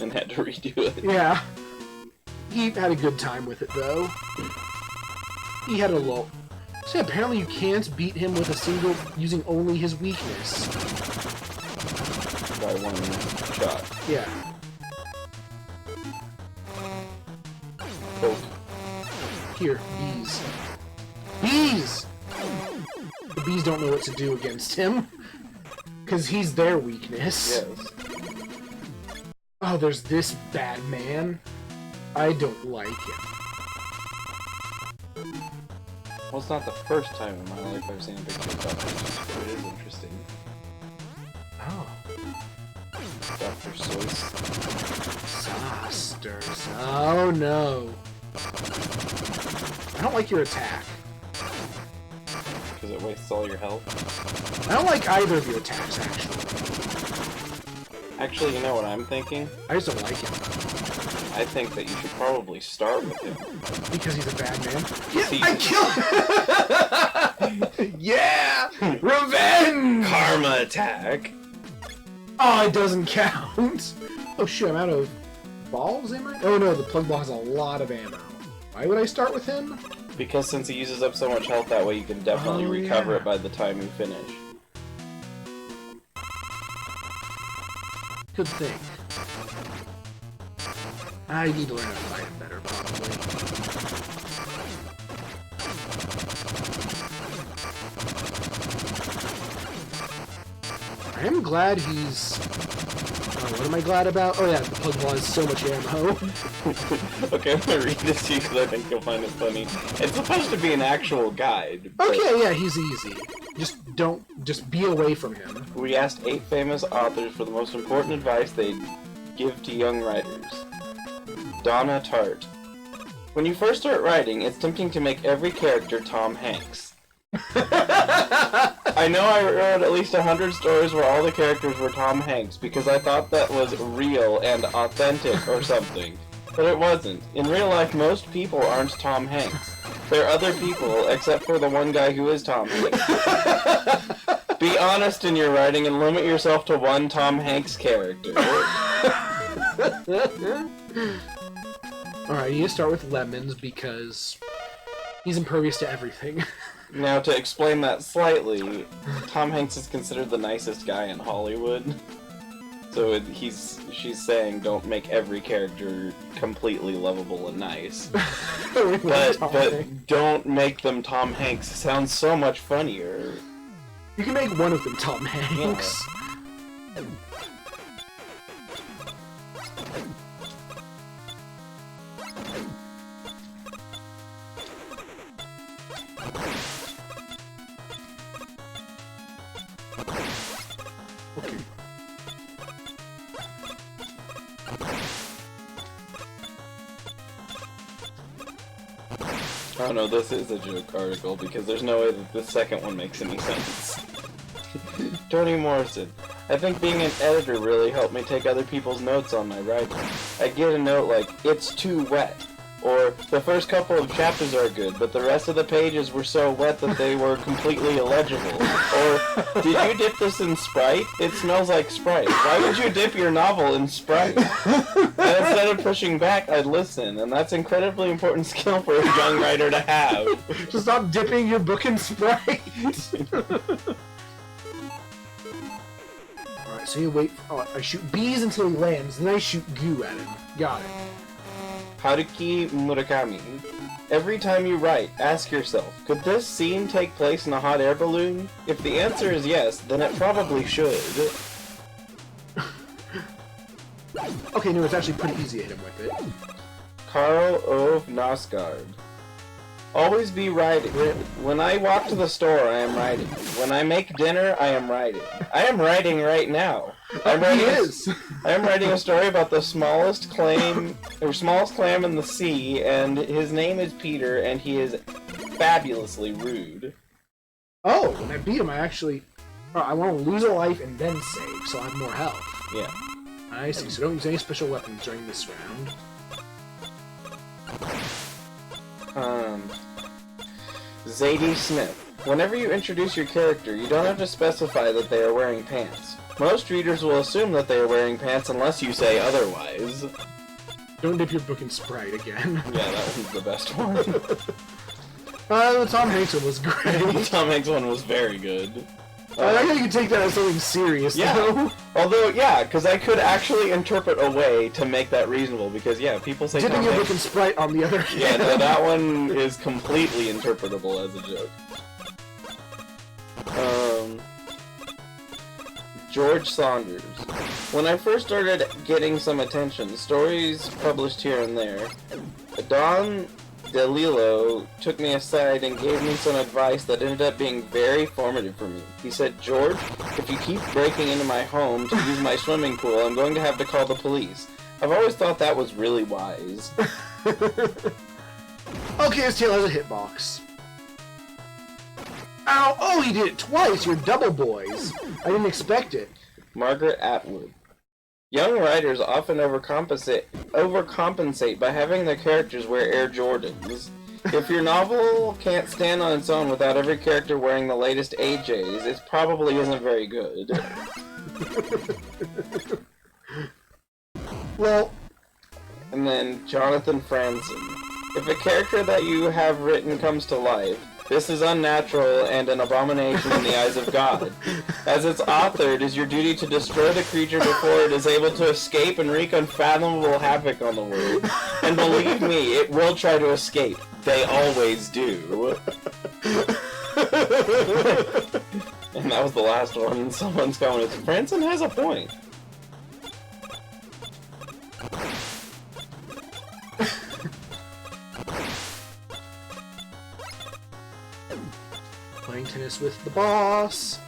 and had to redo it. Yeah. He had a good time with it, though. He had a lull. So apparently you can't beat him with a single, using only his weakness. By one shot. Yeah. Poke. Here, bees. Bees! The bees don't know what to do against him. Because he's their weakness. Yes. Oh, there's this bad man. I don't like him. Well, it's not the first time in my life I've seen a picture of Dr. It is interesting. Oh. Dr. Seuss. Sosters. Oh no. I don't like your attack. Because it wastes all your health. I don't like either of your attacks, actually. Actually, you know what I'm thinking? I just don't like him. I think that you should probably start with him. Because he's a bad man? See, I killed him! Yeah! Revenge! Karma attack! Oh, it doesn't count. Oh shoot, I'm out of balls, am I? Oh no, the plug ball has a lot of ammo. Why would I start with him? Because since he uses up so much health that way, you can definitely recover it by the time you finish. Good thing. I need to learn how to fight him better, probably. I am glad he's... Oh, what am I glad about? Oh yeah, the plug ball has so much ammo. Okay, I'm gonna read this to you because I think you'll find it funny. It's supposed to be an actual guide. but Okay, yeah, he's easy. Just be away from him. We asked 8 famous authors for the most important advice they'd give to young writers. Donna Tartt. When you first start writing, it's tempting to make every character Tom Hanks. I know I wrote at least 100 stories where all the characters were Tom Hanks because I thought that was real and authentic or something. But it wasn't. In real life, most people aren't Tom Hanks. They're other people, except for the one guy who is Tom Hanks. Be honest in your writing and limit yourself to one Tom Hanks character. Alright, you start with Lemons because he's impervious to everything. Now, to explain that slightly, Tom Hanks is considered the nicest guy in Hollywood. So she's saying don't make every character completely lovable and nice. but don't make them Tom Hanks. It sounds so much funnier. You can make one of them Tom Hanks. Yeah. Oh no, this is a joke article because there's no way that the second one makes any sense. Toni Morrison. I think being an editor really helped me take other people's notes on my writing. I get a note like, it's too wet, or the first couple of chapters are good, but the rest of the pages were so wet that they were completely illegible. Or, did you dip this in Sprite? It smells like Sprite. Why would you dip your novel in Sprite? And instead of pushing back, I'd listen, and that's incredibly important skill for a young writer to have. Just stop dipping your book in Sprite! Alright, so you wait. Oh, I shoot bees until he lands, then I shoot goo at him. Got it. Haruki Murakami. Every time you write, ask yourself, could this scene take place in a hot air balloon? If the answer is yes, then it probably should. Okay, no, it's actually pretty easy to hit him with it. Carl Ove Nosgard. Always be writing. When I walk to the store, I am writing. When I make dinner, I am writing. I am writing right now. I am writing a story about the smallest clam in the sea, and his name is Peter, and he is fabulously rude. Oh, when I beat him, I actually... Oh, I want to lose a life and then save, so I have more health. Yeah. I see, so don't use any special weapons during this round. Zadie Smith. Whenever you introduce your character, you don't have to specify that they are wearing pants. Most readers will assume that they are wearing pants unless you say otherwise. Don't dip your book in Sprite again. Yeah, that was the best one. The Tom Hanks one was The great. Tom Hanks one was very good. I like how you take that as something serious, Yeah. though. Although, yeah, because I could actually interpret a way to make that reasonable, because, yeah, people say Dipping Tom your Hanks... book in Sprite, on the other hand. Yeah, no, that one is completely interpretable as a joke. George Saunders. When I first started getting some attention, stories published here and there, Don DeLillo took me aside and gave me some advice that ended up being very formative for me. He said, "George, if you keep breaking into my home to use my swimming pool, I'm going to have to call the police." I've always thought that was really wise. Okay, his tail has a hitbox. Ow! Oh, he did it twice! You're double boys! I didn't expect it. Margaret Atwood. Young writers often overcompensate by having their characters wear Air Jordans. If your novel can't stand on its own without every character wearing the latest AJs, it probably isn't very good. Well, And then Jonathan Franzen. If a character that you have written comes to life, this is unnatural and an abomination in the eyes of God. As its author, it is your duty to destroy the creature before it is able to escape and wreak unfathomable havoc on the world. And believe me, it will try to escape. They always do. And that was the last one. Someone's commented, Franzen has a point. playing tennis with the boss.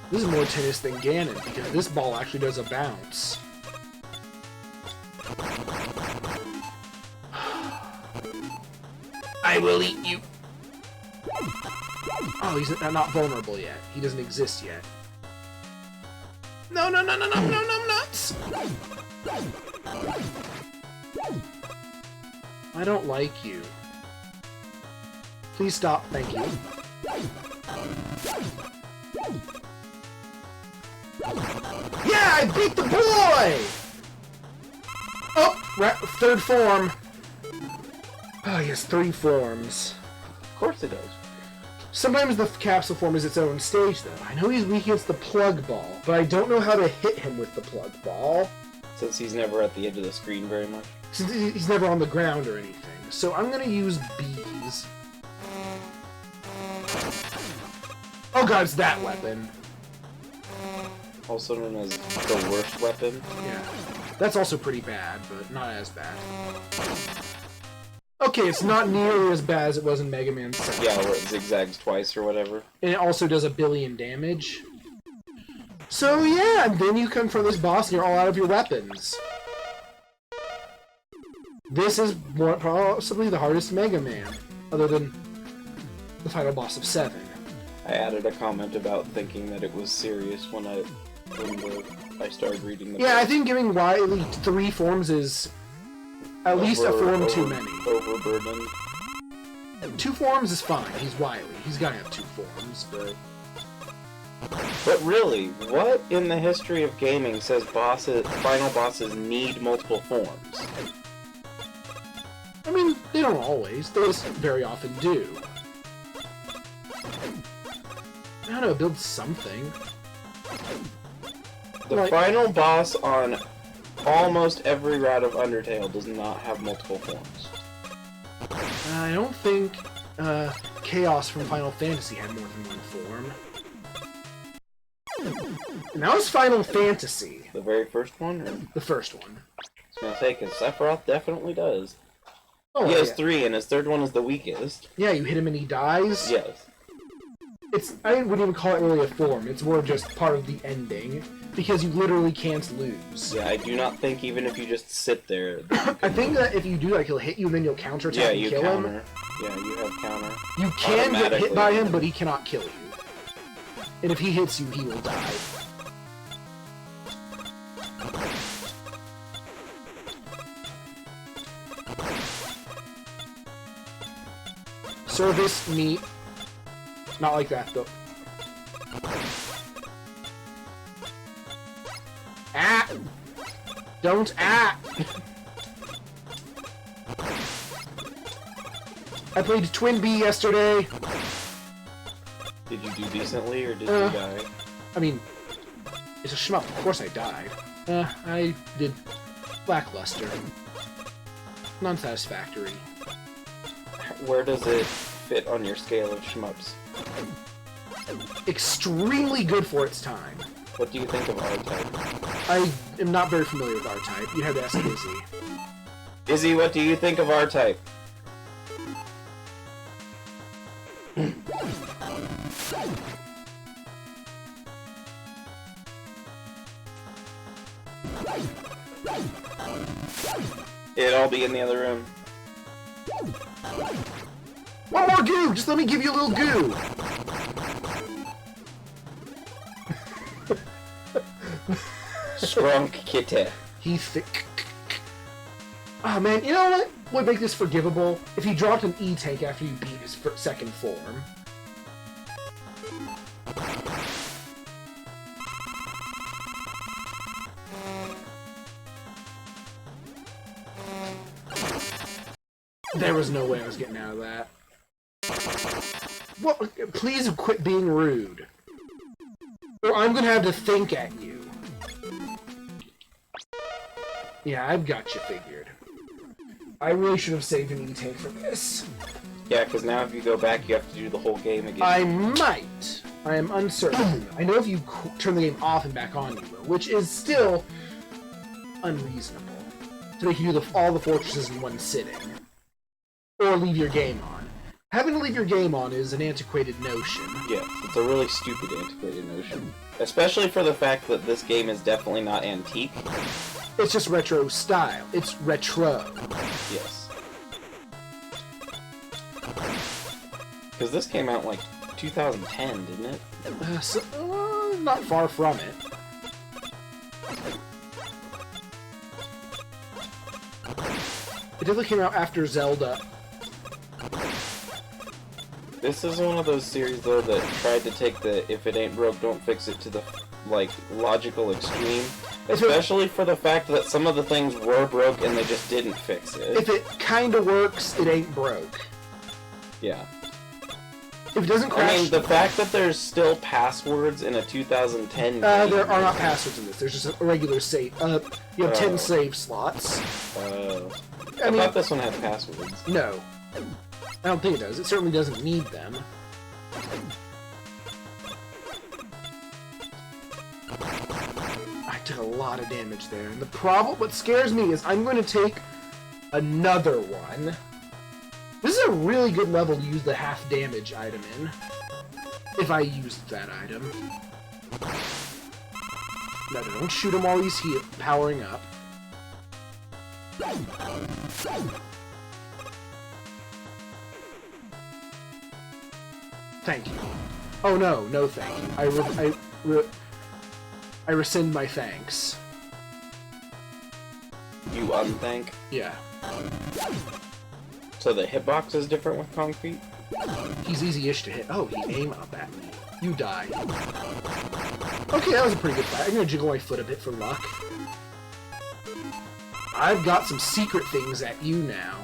This is more tennis than Ganon, because this ball actually does a bounce. I will eat you! Oh, he's not vulnerable yet. He doesn't exist yet. No, no, no, no, no, no, no, nuts! I don't like you. Please stop, thank you. Yeah, I beat the boy! Oh, third form. Oh, he has 3 forms. Of course it does. Sometimes the capsule form is its own stage, though. I know he's weak against the plug ball, but I don't know how to hit him with the plug ball. Since he's never at the edge of the screen very much. Since he's never on the ground or anything. So I'm gonna use bees. Oh god, it's that weapon. Also known as the worst weapon. Yeah. That's also pretty bad, but not as bad. Okay, it's not nearly as bad as it was in Mega Man 7. Yeah, where it zigzags twice or whatever. And it also does 1 billion damage. So yeah, and then you confront this boss and you're all out of your weapons. This is possibly the hardest Mega Man, other than the final boss of 7. I added a comment about thinking that it was serious when I started reading the Yeah, book. I think giving Wily 3 forms is at least a form too many. Overburdened. 2 forms is fine. He's Wily. He's gotta have 2 forms, but... But really, what in the history of gaming says final bosses need multiple forms? I mean, they don't always. Those very often do. I don't know, build something. The Like- final boss on almost every route of Undertale does not have multiple forms. I don't think Chaos from Final Fantasy had more than 1 form. And that was Final Fantasy. The very first one? Or... I The first one. was gonna say, because Sephiroth definitely does. Oh, He has yeah. 3, and his third one is the weakest. Yeah, you hit him and he dies. Yes. I wouldn't even call it really a form. It's more just part of the ending. Because you literally can't lose. Yeah, I do not think even if you just sit there... that you I think that if you do that, he'll hit you and then you'll counterattack yeah, and you kill counter. him. Yeah, you have counter. You can get hit by him, Automatically. but he cannot kill you. And if he hits you, he will die. Service, meat. Not like that, though. Ah! Don't I played Twin Bee yesterday. Did you do decently, or did you die? I mean, it's a shmup. Of course I died. I did lackluster. Non-satisfactory. Where does it fit on your scale of shmups? Extremely good for its time. What do you think of R-Type? I am not very familiar with R-Type. You have to ask Izzy. Izzy, what do you think of R-Type? It'd all be in the other room. One more goo! Just let me give you a little goo! Strong kitty. He thick. Oh man, you know what would make this forgivable? If he dropped an E-Tank after you beat his second form. There was no way I was getting out of that. What? Please quit being rude. Or I'm gonna have to think at you. Yeah, I've got you figured. I really should have saved an E-Tank for this. Yeah, because now if you go back, you have to do the whole game again. I might. I am uncertain. I know if you turn the game off and back on, you will, which is still unreasonable. To make you do all the fortresses in one sitting. Or leave your game on. Having to leave your game on is an antiquated notion. Yes, it's a really stupid antiquated notion. Especially for the fact that this game is definitely not antique. It's just retro style. It's retro. Yes. Because this came out like 2010, didn't it? Not far from it. It definitely came out after Zelda. This is one of those series, though, that tried to take the if it ain't broke, don't fix it to the, like, logical extreme. Especially for the fact that some of the things were broke and they just didn't fix it. If it kinda works, it ain't broke. Yeah. If it doesn't crash... I mean, the fact that there's still passwords in a 2010 game... there are not passwords in this. There's just a regular save. You have 10 save slots. I thought this one had passwords. No. I don't think it does. It certainly doesn't need them. I took a lot of damage there. And the problem... What scares me is I'm going to take another one. This is a really good level to use the half damage item in. If I used that item. No, don't shoot him while he's powering up. Thank you. Oh no, no thank you. I rescind my thanks. You unthank? Yeah. So the hitbox is different with Concrete? He's easy-ish to hit. Oh, he aim up at me. You die. Okay, that was a pretty good fight. I'm gonna jiggle my foot a bit for luck. I've got some secret things at you now.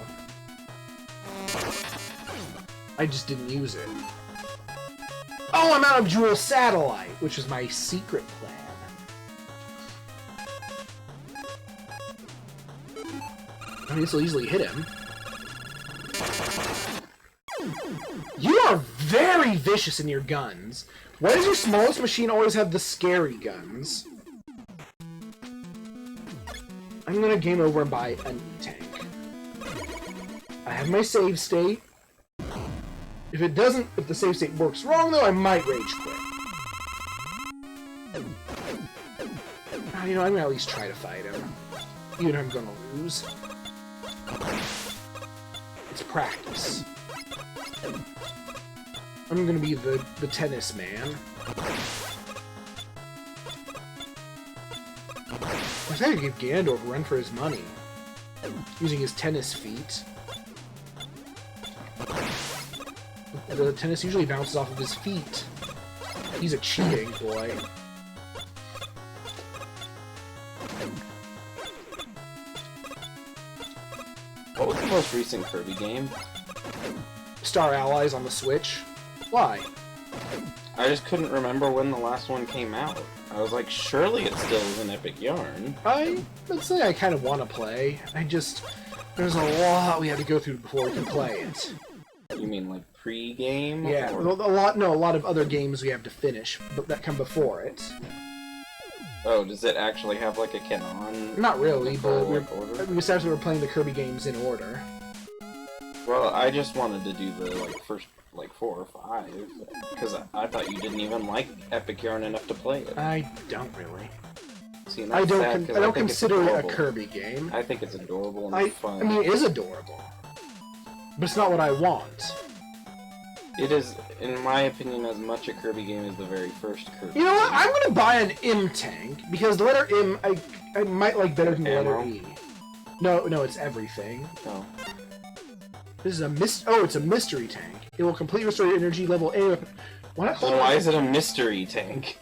I just didn't use it. Oh, I'm out of Jewel Satellite, which is my secret plan. I mean, this will easily hit him. You are very vicious in your guns. Why does your smallest machine always have the scary guns? I'm gonna game over and buy an E-Tank. I have my save state. If the save state works wrong, though, I might rage quit. You know, I'm gonna at least try to fight him. Even if I'm gonna lose. It's practice. I'm gonna be the tennis man. I was gonna give Gandalf a run for his money. Using his tennis feet. The tennis usually bounces off of his feet. He's a cheating boy. What was the most recent Kirby game? Star Allies on the Switch. Why? I just couldn't remember when the last one came out. I was like, surely it still is an Epic Yarn. Let's say I kind of want to play. There's a lot we had to go through before we can play it. You mean like pre-game? Yeah, or... a lot of other games we have to finish, but that come before it. Oh, does it actually have like a canon? Not really, but order? we decided we were playing the Kirby games in order. Well, I just wanted to do the first 4 or 5 because I thought you didn't even like Epic Yarn enough to play it. I don't really. See, I don't I consider it a Kirby game. I think it's adorable and fun. I mean, it is adorable, but it's not what I want. It is, in my opinion, as much a Kirby game as the very first Kirby. You know what? I'm gonna buy an M tank because the letter M I might like better than the letter E. No, it's everything. Oh. This is it's a mystery tank. It will completely restore your energy level. Why not call Then it? why is it a mystery tank?